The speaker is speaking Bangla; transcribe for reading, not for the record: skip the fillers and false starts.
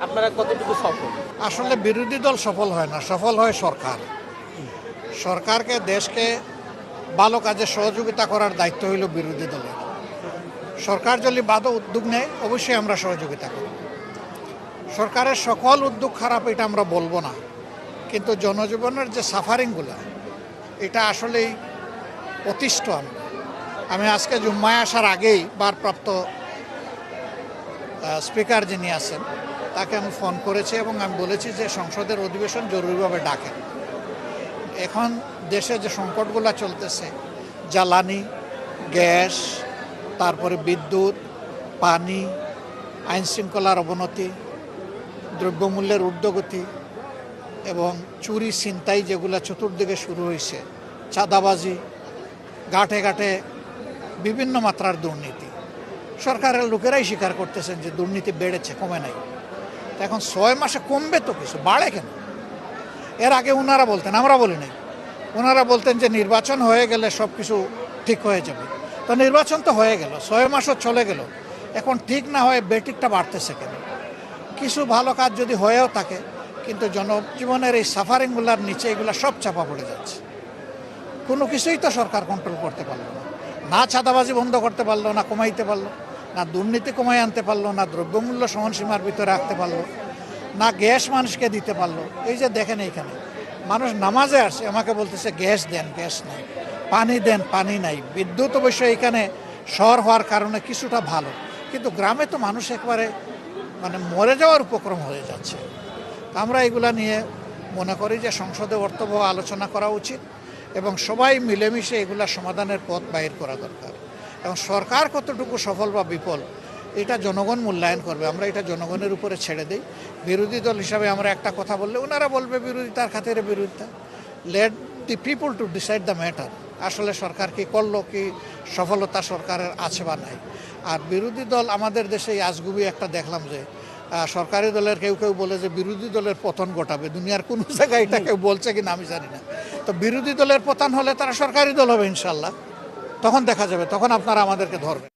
আপনারা কতটুকু সফল? আসলে বিরোধী দল সফল হয় না, সফল হয় সরকার। সরকারকে, দেশকে ভালো কাজে সহযোগিতা করার দায়িত্ব হইল বিরোধী দলের। সরকার যদি বাধা উদ্যোগ নেয় অবশ্যই আমরা সহযোগিতা করি। সরকারের সকল উদ্যোগ খারাপ এটা আমরা বলবো না, কিন্তু জনজীবনের যে সাফারিংগুলো এটা আসলেই অতিষ্ঠ। আমি আজকে জুম্মায় আসার আগেই ভারপ্রাপ্ত স্পিকার যিনি আছেন তাকে আমি ফোন করেছি এবং আমি বলেছি যে সংসদের অধিবেশন জরুরিভাবে ডাকেন। এখন দেশে যে সংকটগুলো চলতেছে, জ্বালানি, গ্যাস, তারপরে বিদ্যুৎ, পানি, আইনশৃঙ্খলার অবনতি, দ্রব্যমূল্যের ঊর্ধ্বগতি এবং চুরি ছিনতাই যেগুলো চতুর্দিকে শুরু হয়েছে, চাঁদাবাজি, ঘাটে ঘাটে বিভিন্ন মাত্রার দুর্নীতি। সরকারের লোকেরাই স্বীকার করতেছেন যে দুর্নীতি বেড়েছে, কমে নাই। তো এখন 6 মাসে কমবে তো কিছু, বাড়ে কেন? এর আগে ওনারা বলতেন, আমরা বলি নাই, ওনারা বলতেন যে নির্বাচন হয়ে গেলে সব কিছু ঠিক হয়ে যাবে। তো নির্বাচন তো হয়ে গেল, 6 মাসও চলে গেল, এখন ঠিক না হয়ে বেটিকটা বাড়তেছে কেন? কিছু ভালো কাজ যদি হয়েও থাকে, কিন্তু জনজীবনের এই সাফারিংগুলোর নিচে এগুলো সব চাপা পড়ে যাচ্ছে। কোনো কিছুই তো সরকার কন্ট্রোল করতে পারলো না। না চাঁদাবাজি বন্ধ করতে পারলো, না কমাইতে পারলো, না দুর্নীতি কমাই আনতে পারলো, না দ্রব্যমূল্য সহনসীমার ভিতরে রাখতে পারলো, না গ্যাস মানুষকে দিতে পারলো। এই যে দেখেন এইখানে মানুষ নামাজে আসে, আমাকে বলতেছে গ্যাস দেন, গ্যাস নেই, পানি দেন, পানি নাই। বিদ্যুৎ অবশ্যই এখানে শহর হওয়ার কারণে কিছুটা ভালো, কিন্তু গ্রামে তো মানুষ একবারে মরে যাওয়ার উপক্রম হয়ে যাচ্ছে। আমরা এগুলা নিয়ে মনে করি যে সংসদে অর্থবহ আলোচনা করা উচিত এবং সবাই মিলেমিশে এগুলা সমাধানের পথ বাইর করা দরকার। এবং সরকার কতটুকু সফল বা বিফল এটা জনগণ মূল্যায়ন করবে, আমরা এটা জনগণের উপরে ছেড়ে দিই। বিরোধী দল হিসাবে আমরা একটা কথা বললে ওনারা বলবে বিরোধিতার খাতিরে বিরোধিতা। Late the people to decide the matter. আসলে সরকার কি করলো, কি সফলতা সরকারের আছে বা নাই। আর বিরোধী দল আমাদের দেশে আজগুবি একটা দেখলাম যে সরকারি দলের কেউ কেউ বলে যে বিরোধী দলের পতন ঘটাবে। দুনিয়ার কোনো জায়গায় এটা কেউ বলছে কিনা আমি জানি না। তো বিরোধী দলের পতন হলে তারা সরকারি দল হবে ইনশাল্লাহ, তখন দেখা যাবে, তখন আপনারা আমাদেরকে ধরবেন।